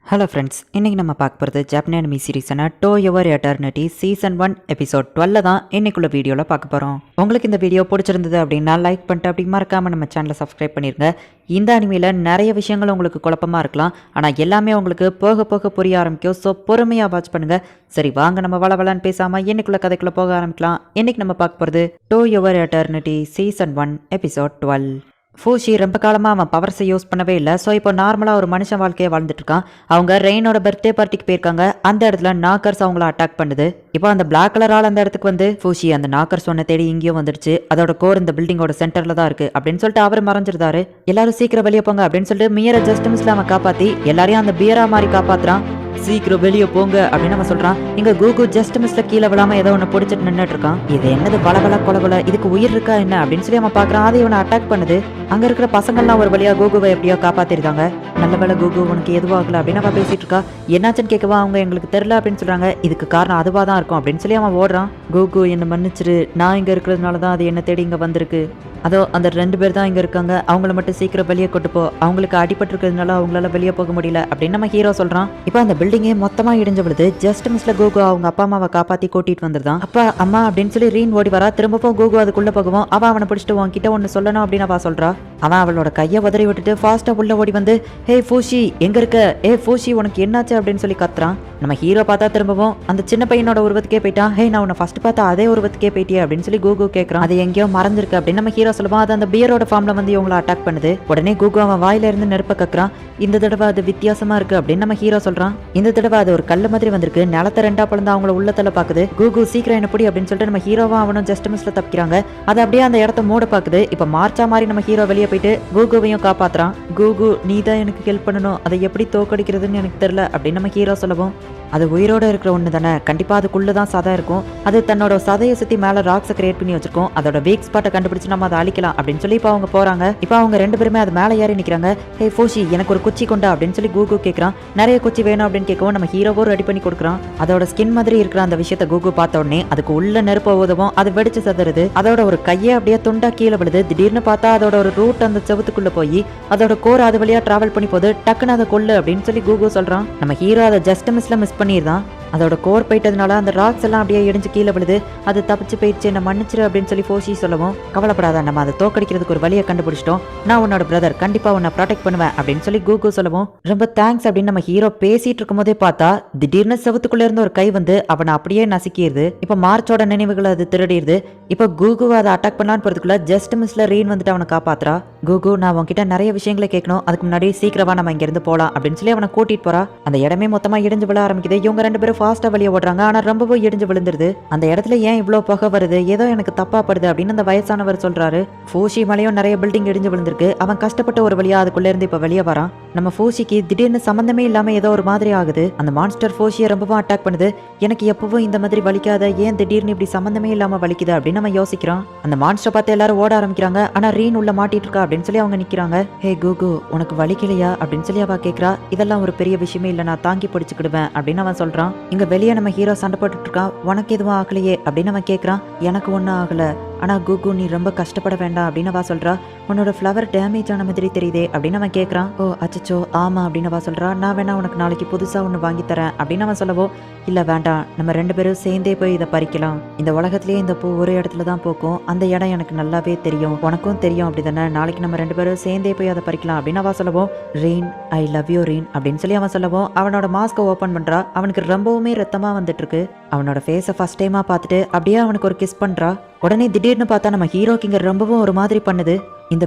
Hello friends, இன்றைக்கி நம்ம பார்க்க போகிறது ஜாப்பனி அனிமி சீரீஸான to your eternity season 1 episode 12 தான் இன்னைக்குள்ள வீடியோவில் பார்க்க போகிறோம். உங்களுக்கு இந்த வீடியோ பிடிச்சிருந்தது அப்படின்னா லைக் பண்ணிட்டு அப்படி மறக்காமல் நம்ம சேனலை சப்ஸ்கிரைப் பண்ணிடுங்க. இந்த அனிமையில் நிறைய விஷயங்கள் உங்களுக்கு குழப்பமாக இருக்கலாம், ஆனால் எல்லாமே உங்களுக்கு போக போக புரிய ஆரம்பிக்கும். ஸோ பொறுமையாக வாட்ச் பண்ணுங்கள். சரி வாங்க நம்ம வளவலான்னு பேசாமல் இன்னைக்குள்ள கதைக்குள்ளே போக ஆரம்பிக்கலாம். இன்றைக்கி நம்ம பார்க்க போகிறது to your eternity season 1 episode 12. ஃபூஷி ரொம்ப காலமாக அவன் பவர்ஸை யூஸ் பண்ணவே இல்லை. ஸோ இப்போ நார்மலாக ஒரு மனுஷன் வாழ்க்கையை வாழ்ந்துட்டு இருக்கான். அவங்க ரெயினோட பர்த்டே பார்ட்டிக்கு போயிருக்காங்க. அந்த இடத்துல நாக்கர்ஸ் அவங்கள அட்டாக் பண்ணுது. இப்போ அந்த பிளாக் கலர் ஆள் அந்த இடத்துக்கு வந்து ஃபூஷி அந்த நாக்கர்ஸ் ஒன்றை தேடி இங்கேயும் வந்துடுச்சு. அதோட கோர் இந்த பில்டிங்கோட சென்டர்ல தான் இருக்கு அப்படின்னு சொல்லிட்டு அவர் மறைஞ்சிருந்தாரு. எல்லாரும் சீக்கிரம் வெளியே போங்க அப்படின்னு சொல்லிட்டு மியரை ஜஸ்ட் மிஸ்ல அவன் காப்பாத்தி எல்லாரையும் அந்த பியரா மாதிரி காப்பாத்துறான். சீக்கிரம் வெளியே போங்க அப்படின்னு நம்ம சொல்றான். இங்க கூகு ஜஸ்ட் மிஸ்ல கீழே விழாம ஏதோ ஒன்று பிடிச்சிட்டு நின்றுட்டு இருக்கான். இது என்னது வளவள கொலகொல, இதுக்கு உயிர் இருக்கா என்ன அப்படின்னு சொல்லி அவன் பாக்குறான். அதை இவனை அட்டாக் பண்ணுது. அங்க இருக்கிற பசங்கள்லாம் ஒரு வழியா கூகுவை எப்படியோ காப்பாத்திருக்காங்க. நல்ல வேலை கூகு உனக்கு எதுவும் ஆகல அப்படின்னு அவன் பேசிட்டு இருக்கா. என்னாச்சுன்னு கேட்கவா அவங்க எங்களுக்கு தெரியல அப்படின்னு சொல்றாங்க. இதுக்கு காரணம் அதுவா தான் இருக்கும் அப்படின்னு சொல்லி அவன் ஓடுறான். கூகு என்ன மன்னிச்சிரு, நான் இங்க இருக்கிறதுனால தான் அது என்ன தேடி இங்க வந்திருக்கு. அதோ அந்த 2 பேர் தான் இங்க இருக்காங்க, அவங்கள மட்டும் சீக்கிரம் வெளியே கொண்டு போ, அவங்களுக்கு அடிபட்டு இருக்கிறதுனால அவங்களால வெளியே போக முடியல அப்படின்னு நம்ம ஹீரோ சொல்றான். இப்போ அந்த பில்டிங்கே மொத்தமா இடிஞ்சு விழுது. ஜஸ்ட் மிஸ்ல கூகு அவங்க அப்பா அம்மாவை காப்பாத்தி கூட்டிட்டு வந்துருதான். அப்பா அம்மா அப்படின்னு சொல்லி ரீன் ஓடி வரா. திரும்பவும் கூகு அதுக்குள்ள போகவும் அவன் அவனை பிடிச்சிட்டு உன்கிட்ட ஒன்னு சொல்லணும் அப்படின்னு அவ சொல்றா. அவன் அவளோட கையை உதறி விட்டுட்டு ஃபாஸ்டா உள்ள ஓடி வந்து ஹே ஃபூஷி எங்க இருக்க, ஃபூஷி உனக்கு என்னாச்சு அப்படின்னு சொல்லி கத்துறான். நம்ம ஹீரோ பார்த்தா திரும்பவும் அந்த சின்ன பையனோட உருவத்துக்கே போயிட்டான். ஹே நான் உன்னை ஃபர்ஸ்ட் பார்த்தா அதே உருவத்துக்கே போயிட்டியே அப்படின்னு சொல்லி கூகு கேட்கறான். அது எங்கேயோ மறைஞ்சிருக்கு அப்படின்னு நம்ம ஹீரோ சொல்லுவான். அது அந்த பியரோட ஃபார்ம்ல வந்து இவங்களை அட்டாக் பண்ணுது. உடனே கூகு அவன் வாயில இருந்து நெருப்ப கக்குறான். இந்த தடவை அது வித்தியாசமா இருக்கு அப்படின்னு நம்ம ஹீரோ சொல்றான். இந்த தடவை அது ஒரு கல்லு மாதிரி வந்திருக்கு. நிலத்தை 2ஆ பிளந்து அவங்கள உள்ளத்துல பாக்குது. கூகு சீக்கிரம் என்ன புடி அப்படின்னு சொல்லிட்டு நம்ம ஹீரோவா அவனும் ஜஸ்ட் மிஸ்ல தப்பிக்கிறாங்க. அது அப்படியே அந்த இடத்த மூட பாக்குது. இப்ப மார்ச்சா மாதிரி நம்ம ஹீரோ வெளியே போயிட்டு கூகுவையும் காப்பாத்துறான். கூகு நீ தான் எனக்கு ஹெல்ப் பண்ணணும், அதை எப்படி தோக்கடிக்கிறதுன்னு எனக்கு தெரியல அப்படின்னு நம்ம ஹீரோ சொல்லவும் அது உயிரோட இருக்கிற ஒன்று தானே, கண்டிப்பா அதுக்குள்ளதான் சதை இருக்கும். அது தன்னோட சதையை சுத்தி மேல ராக்ஸை கிரியேட் பண்ணி வச்சிருக்கோம். அதோட வீக் ஸ்பாட்டை கண்டுபிடிச்சு நம்ம அதை அழிக்கலாம் அப்படின்னு சொல்லி இப்போ அவங்க போறாங்க. இப்போ அவங்க 2 பேருமே அது மேலே ஏறி நிக்கிறாங்க. ஹே ஃபூஷி எனக்கு ஒரு குச்சி கொண்டா அப்படின்னு சொல்லி கூகு கேட்கறான். நிறைய குச்சி வேணும் அப்படின்னு கேட்கவும் நம்ம ஹீரோவும் ரெடி பண்ணி கொடுக்குறான். அதோட ஸ்கின் மாதிரி இருக்கிற அந்த விஷயத்தை கூகு பார்த்த உடனே அதுக்கு உள்ள நெருப்ப உதவும். அது வெடிச்சு சதுருது. அதோட ஒரு கையை அப்படியே துண்டா கீழே விழுது. திடீர்னு பார்த்தா அதோட ஒரு ரூட் அந்த செவத்துக்குள்ள போய் அதோட கோர் அது வழியா டிராவல் பண்ணி போது. டக்குன்னு அதை கொள்ளு அப்படின்னு சொல்லி கூகு சொல்றான். நம்ம ஹீரோ அதை ஜஸ்ட் மிஸ்ல மிஸ் பண்ணிடுறான். அதோட கோர் போயிட்டதுனால அந்த ராக்ஸ் எல்லாம் அப்படியே இடிஞ்சு கீழே விழுது. அது தப்பிச்சு போயிடுச்சு, என்ன மன்னிச்சிரு அப்படின்னு சொல்லி ஃபூஷி சொல்லவும் கவலைப்படாத, நம்ம அதை தோக்கடிக்கிறதுக்கு ஒரு வழியை கண்டுபிடிச்சிட்டோம். நான் உன்னோட பிரதர், கண்டிப்பா உன்னை ப்ரொடெக்ட் பண்ணுவேன் அப்படின்னு சொல்லி கூகு சொல்லவும் ரொம்ப தேங்க்ஸ் அப்படின்னு நம்ம ஹீரோ பேசிட்டு இருக்கும் போதே பார்த்தா திடீர்னு செவத்துக்குள்ள இருந்து ஒரு கை வந்து அவனை அப்படியே நசுக்கிடுது. இப்ப மார்ச்சோட நினைவுகளை அது திருடிடுது. இப்ப கூகுவை அதை அட்டாக் பண்ணலான்னு போறதுக்குள்ள ஜஸ்ட் மிஸ்ல ரீன் வந்துட்டு அவனை காப்பாத்துறா. கூகு நான் உன்கிட்ட நிறைய விஷயங்களை கேட்கணும், அதுக்கு முன்னாடி சீக்கிரமா நம்ம இங்க இருந்து போலாம் அப்படின்னு சொல்லி அவனை கூட்டிட்டு போறா. அந்த இடமே மொத்தமா இடிஞ்சு விழ ஆரம்பிக்குது. இவங்க 2 பேரும் ஃபாஸ்டா வெளியே ஓடுறாங்க. ஆனா ரொம்பவும் இடிஞ்சு விழுந்துருது. அந்த இடத்துல ஏன் இவ்வளவு புகை வருது, ஏதோ எனக்கு தப்பா படுது அப்படின்னு அந்த வயசானவர் சொல்றாரு. ஃபூஷி மலையும் நிறைய பில்டிங் இடிஞ்சு விழுந்திருக்கு. அவன் கஷ்டப்பட்ட ஒரு வழியா அதுக்குள்ள இருந்து இப்ப வெளியே வரான். நம்ம ஃபூஷிக்கு திடீர்னு சம்பந்தமே இல்லாம ஏதோ ஒரு மாதிரி ஆகுது. அந்த மான்ஸ்டர் ஃபூஷியை ரொம்பவும் அட்டாக் பண்ணுது. எனக்கு எப்பவும் இந்த மாதிரி வலிக்காத, ஏன் திடீர்னு இப்படி சம்பந்தமே இல்லாம வலிக்குது அப்படின்னு நம்ம யோசிக்கிறோம். அந்த மான்ஸ்டர் பார்த்து எல்லாரும் ஓட ஆரம்பிக்கிறாங்க. ஆனா ரீன் உள்ள மாட்டிட்டு இருக்கா அப்படின்னு சொல்லி அவங்க நிக்கிறாங்க. ஹே கூகு உனக்கு வலிக்கலையா அப்படின்னு சொல்லி அவ கேக்குறா. இதெல்லாம் ஒரு பெரிய விஷயமே இல்ல, நான் தாங்கி பிடிச்சுக்கிடுவேன் அப்படின்னு அவன் சொல்றான். இங்க வெளியே நம்ம ஹீரோ சண்டை போட்டுட்டு இருக்கான். உனக்கு எதுவும் ஆகலையே அப்படின்னு அவன் கேட்கறான். எனக்கு ஒன்றும் ஆகல, ஆனா கூகு நீ ரொம்ப கஷ்டப்பட வேண்டாம் அப்படின்னு அவ சொல்றா. உன்னோட ஃப்ளவர் டேமேஜ் ஆன மாதிரி தெரியுதே அப்படின்னு அவன் கேட்கறான். ஓ அச்சச்சோ ஆமா அப்படின்னு அவ சொல்றா. நான் வேணா உனக்கு நாளைக்கு புதுசா ஒன்று வாங்கி தரேன் அப்படின்னு அவன் சொல்லவோ இல்ல வேண்டாம், நம்ம 2 பேரும் சேர்ந்தே போய் இதை பறிக்கலாம். இந்த உலகத்திலேயே இந்த பூ ஒரு இடத்துல தான் போக்கும், அந்த இடம் எனக்கு நல்லாவே தெரியும், உனக்கும் தெரியும் அப்படிதானே, நாளைக்கு நம்ம 2 பேரும் சேர்ந்தே போய் அதை பறிக்கலாம் அப்படின்னு அவ சொல்லவும் ரீன் ஐ லவ் யூ ரீன் அப்படின்னு சொல்லி அவன் சொல்லவும் அவனோட மாஸ்கை ஓபன் பண்றா. அவனுக்கு ரொம்பவுமே ரத்தமா வந்துட்டு இருக்கு. அவனோட ஃபேஸை ஃபர்ஸ்ட் டைமா பார்த்துட்டு அப்படியே அவனுக்கு ஒரு கிஸ் பண்றா. உடனே திடீர்னு பார்த்தா நம்ம ஹீரோக்கு இங்க ரொம்பவும் ஒரு மாதிரி பண்ணுது. இந்த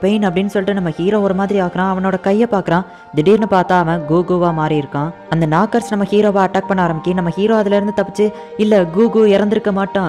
பெயின் அப்படின்னு சொல்லிட்டு நம்ம ஹீரோ ஒரு மாதிரி ஆக்குறான். அவனோட கையை பார்க்கறான். திடீர்னு பார்த்தா அவன் கூகுவா மாறி இருக்கான். அந்த நாக்கர்ஸ் நம்ம ஹீரோவை அட்டாக் பண்ண ஆரம்பிக்கி நம்ம ஹீரோ அதுல இருந்து தப்பிச்சு இல்ல கூகு இறந்திருக்க மாட்டான்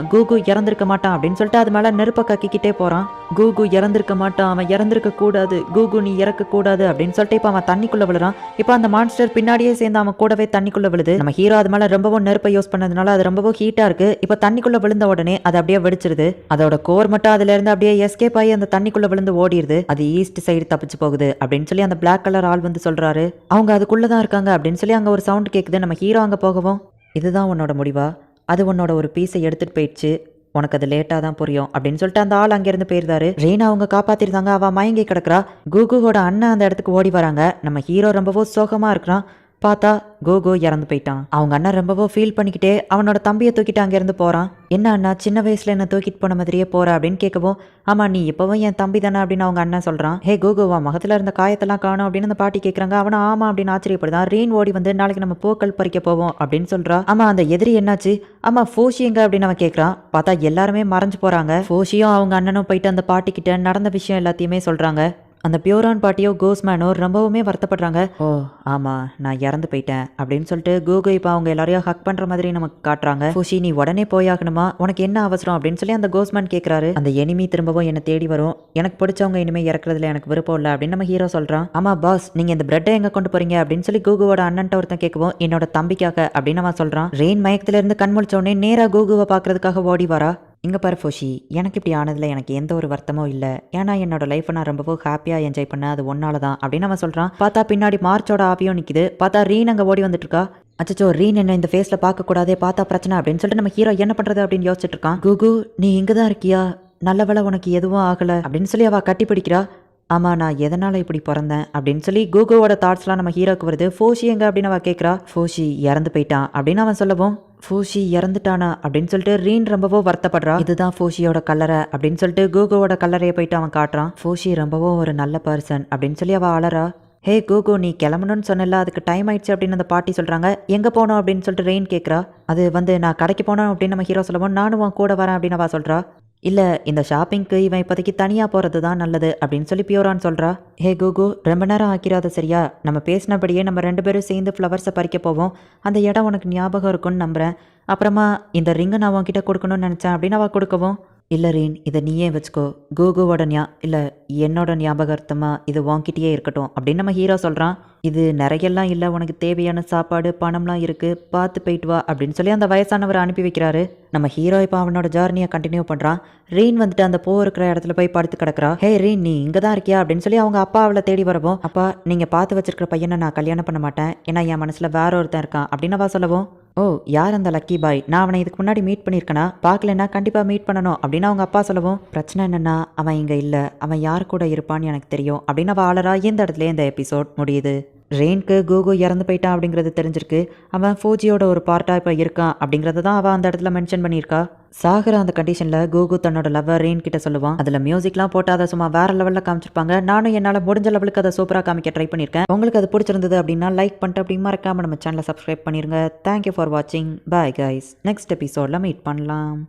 அப்படின்னு சொல்லிட்டு அது மேல நெருப்ப கக்கிக்கிட்டே போறான். கூகு இறந்திருக்க மாட்டான், அவன் இறந்திருக்க கூடாது, கூகு நீ இறக்க கூடாது அப்படின்னு சொல்லிட்டு இப்ப அவன் தண்ணிக்குள்ள விழுறான். இப்ப அந்த மான்ஸ்டர் பின்னாடியே சேர்ந்து அவன் கூடவே தண்ணிக்குள்ள விழுது. நம்ம ஹீரோ அது மேல ரொம்பவும் நெருப்பை யூஸ் பண்ணதுனால அது ரொம்பவும் ஹீட்டா இருக்கு. இப்ப தண்ணிக்குள்ள விழுந்த உடனே அது அப்படியே வெடிச்சிருது. அதோட கோர் மட்டும் அதுல இருந்து அப்படியே எஸ்கேப் ஆகி அந்த தண்ணிக்குள்ள விழுந்து ஓடிடுது. அது ஈஸ்ட் சைடு தப்பிச்சு போகுது அப்படின்னு சொல்லி அந்த பிளாக் கலர் ஆள் வந்து சொல்றாரு. அவங்க அதுக்குள்ளதான் இருக்காங்க அப்படின்னு சொல்லி அங்க ஒரு சவுண்ட் கேக்குது. நம்ம ஹீரோ அங்க போகவும் இதுதான் உன்னோட முடிவா, அது உன்னோட ஒரு பீஸை எடுத்துட்டு போயிடுச்சு, அது உன்னோட ஒரு பீஸை எடுத்துட்டு போயிடுச்சு, அப்படின்னு சொல்லி அவங்க சொல்றாங்க. நம்ம ஹீரோ அங்க போகவும் இதுதான் உன்னோட முடிவா, அது உன்னோட ஒரு பீஸை எடுத்துட்டு போயிடுச்சு, அது உன்னோட ஒரு பீஸை எடுத்துட்டு போயிடுச்சு, உனக்கு அது லேட்டாக தான் புரியும் அப்படின்னு சொல்லிட்டு அந்த ஆள் அங்கேருந்து போயிருந்தாரு. ரெய்னா அவங்க காப்பாத்திருந்தாங்க. அவள் மயங்கி கிடக்குறா. குகுவோட அண்ணன் அந்த இடத்துக்கு ஓடி வராங்க. நம்ம ஹீரோ ரொம்பவோ சோகமா இருக்கிறான். பார்த்தா கோகோ இறந்து போயிட்டான். அவங்க அண்ணன் ரொம்பவோ ஃபீல் பண்ணிக்கிட்டே அவனோட தம்பியை தூக்கிட்டு அங்கேருந்து போகிறான். என்ன அண்ணா சின்ன வயசுல என்ன தூக்கிட்டு போன மாதிரியே போற அப்படின்னு கேட்கவும், ஆமா நீ இப்போவும் என் தம்பி தானே அப்படின்னு அவங்க அண்ணன் சொல்கிறான். ஹே கோகோவா முகத்தில் இருந்த காயத்தெல்லாம் காணும் அப்படின்னு அந்த பாட்டி கேட்குறாங்க. அவனை ஆமா அப்படின்னு ஆச்சரியப்படுதான். ரீன் ஓடி வந்து நாளைக்கு நம்ம பூக்கள் பறிக்க போவோம் அப்படின்னு சொல்கிறா. ஆமா அந்த எதிரி என்னாச்சு? ஆமா ஃபோஷி எங்க அப்படின்னு அவன் கேட்குறான். பார்த்தா எல்லாருமே மறைஞ்சு போகிறாங்க. ஃபோஷியும் அவங்க அண்ணனும் போயிட்டு அந்த பாட்டிக்கிட்ட நடந்த விஷயம் எல்லாத்தையுமே சொல்கிறாங்க. அந்த பியூரான் பாட்டியோ கோஸ்மேனோ ரொம்பவுமே வருத்தப்படுறாங்க. ஓ ஆமாம் நான் இறந்து போயிட்டேன் அப்படின்னு சொல்லிட்டு கோகோ இப்போ அவங்க எல்லாரையும் ஹக் பண்ணுற மாதிரி நமக்கு காட்டுறாங்க. ஃபுஷி நீ உடனே போயாகணுமா, உனக்கு என்ன அவசரம் அப்படின்னு சொல்லி அந்த கோஸ்மேன் கேட்குறாரு. அந்த எனிமி திரும்பவும் என்னை தேடி வரும், எனக்கு பிடிச்சவங்க இனிமேல் இறக்குறதுல எனக்கு விருப்பம் இல்லை அப்படின்னு நம்ம ஹீரோ சொல்கிறான். ஆமாம் பாஸ் நீங்கள் இந்த பிரெட்டை எங்கே கொண்டு போறீங்க அப்படின்னு சொல்லி கோகுவோட அண்ணன்ட்ட ஒருத்தன் கேட்கவும், என்னோட தம்பிக்காக அப்படின்னு அவன் சொல்கிறான். ரெயின் மயக்கத்திலிருந்து கண்முழிச்சோடனே நேராக கோகுவை பார்க்கறதுக்காக ஓடி வரா. இங்கே பாரு ஃபோஷி, எனக்கு இப்படி ஆனதில் எனக்கு எந்த ஒரு வருத்தமும் இல்லை. ஏன்னா என்னோட லைஃப்பை நான் ரொம்பவும் ஹாப்பியாக என்ஜாய் பண்ணேன், அது ஒன்னால தான் அப்படின்னு அவன் சொல்கிறான். பார்த்தா பின்னாடி மார்ச்சோட ஆவியும் நிற்குது. பார்த்தா ரீன் அங்கே ஓடி வந்துட்டு இருக்கா. அச்சோ ரீன் என்ன இந்த ஃபேஸில் பார்க்கக்கூடாதே, பார்த்தா பிரச்சனை அப்படின்னு சொல்லிட்டு நம்ம ஹீரோ என்ன பண்ணுறது அப்படின்னு யோசிச்சுட்டு இருக்கான். குகு நீ இங்கே தான் இருக்கியா, நல்ல வேளை உனக்கு எதுவும் ஆகலை அப்படின்னு சொல்லி அவள் கட்டி பிடிக்கிறா. ஆமாம் நான் எதனால் இப்படி பிறந்தேன் அப்படின்னு சொல்லி கூகுவோட தாட்ஸ்லாம் நம்ம ஹீரோக்கு வருது. ஃபோஷி எங்க அப்படின்னு அவள் கேட்குறா. ஃபோஷி இறந்து போயிட்டான் அப்படின்னு அவன் சொல்லவும், ஃபோஷி இறந்துட்டானா அப்படின்னு சொல்லிட்டு ரீன் ரொம்பவோ வருத்தப்படுறா. இதுதான் ஃபோஷியோட கல்லறை அப்படின்னு சொல்லிட்டு கூகுவோட கல்லறையை போயிட்டு அவன் காட்டுறான். ஃபோஷி ரொம்பவோ ஒரு நல்ல பர்சன் அப்படின்னு சொல்லி அவள் அலறா. ஹே கோகோ நீ கிளம்பணும்னு சொன்னல, அதுக்கு டைம் ஆயிடுச்சு அப்படின்னு அந்த பாட்டி சொல்கிறாங்க. எங்கே போனோம் அப்படின்னு சொல்லிட்டு ரெயின் கேட்குறா. அது வந்து நான் கடைக்கு போனோம் அப்படின்னு நம்ம ஹீரோ சொல்லவும், நானும் உன் கூட வரேன் அப்படின்னு அவள் சொல்கிறா. இல்லை இந்த ஷாப்பிங்க்கு இவன் இப்போதைக்கு தனியாக போகிறது தான் நல்லது அப்படின்னு சொல்லி பியூரான் சொல்கிறா. ஹே கோகோ ரொம்ப நேரம் ஆக்கிறாத சரியா, நம்ம பேசினபடியே நம்ம 2 பேரும் சேர்ந்து ஃப்ளவர்ஸை பறிக்க போவோம். அந்த இடம் உனக்கு ஞாபகம் இருக்குன்னு நம்புகிறேன். அப்புறமா இந்த ரிங்கை நான் உன்கிட்ட கொடுக்கணும்னு நினச்சேன் அப்படின்னு அவள் கொடுக்கவும், இல்லை ரீன் இதை நீயே வச்சுக்கோ, கோகுவோட இல்லை என்னோட ஞாபகார்த்தமாக இது வாங்கிட்டே இருக்கட்டும் அப்படின்னு நம்ம ஹீரோ சொல்கிறான். இது நிறையெல்லாம் இல்லை, உனக்கு தேவையான சாப்பாடு பணம்லாம் இருக்குது, பார்த்து போயிட்டு வா அப்படின்னு சொல்லி அந்த வயசானவரை அனுப்பி வைக்கிறாரு. நம்ம ஹீரோ இப்போ அவனோட ஜர்னியை கண்டினியூ பண்ணுறான். ரீன் வந்துட்டு அந்த பூ இருக்கிற இடத்துல போய் படுத்து கிடக்குறா. ஹே ரீன் நீ இங்கே தான் இருக்கியா அப்படின்னு சொல்லி அவங்க அப்பா அவளை தேடி வரவும், அப்பா நீங்கள் பார்த்து வச்சிருக்கிற பையனை நான் கல்யாணம் பண்ண மாட்டேன், ஏன்னா என் மனசில் வேற ஒருத்தன் இருக்கான் அப்படின்னு அவள் சொல்லவும், ஓ யார் அந்த லக்கி பாய், நான் அவனை இதுக்கு முன்னாடி மீட் பண்ணியிருக்கேனா, பார்க்கலன்னா கண்டிப்பாக மீட் பண்ணணும் அப்படின்னு அவங்க அப்பா சொல்லவும், பிரச்சனை என்னன்னா அவன் இங்கே இல்லை, அவன் யார் கூட இருப்பான்னு எனக்கு தெரியும் அப்படின்னு அவள் ஆளரா. இந்த இடத்துல இந்த எபிசோட் முடியுது. ரெயின்க்கு கோகு இறந்து போயிட்டான் அப்படிங்கிறது தெரிஞ்சிருக்கு. அவன் ஃபோஜியோட ஒரு பார்ட்டாக இப்போ இருக்கான் அப்படிங்கிறத தான் அவள் அந்த இடத்துல மென்ஷன் பண்ணியிருக்கா. சாகிற அந்த கண்டிஷனில் கோகு தன்னோட லவ்வர் ரெயின் கிட்ட சொல்லுவான். அதில் மியூசிக்லாம் போட்டு அதை சும்மா வேற லெவலில் காமிச்சிருப்பாங்க. நானும் என்னால் முடிஞ்ச லெவலுக்கு அதை சூப்பராக காமிக்க ட்ரை பண்ணியிருக்கேன். உங்களுக்கு அது பிடிச்சிருந்தது அப்படின்னா லைக் பண்ணிட்டு அப்படி மறக்காம நம்ம சேனலை சப்ஸ்கிரைப் பண்ணிருங்க. தேங்க்யூ ஃபார் வாட்சிங். பாய் கைஸ், நெக்ஸ்ட் எபிசோடில் மீட் பண்ணலாம்.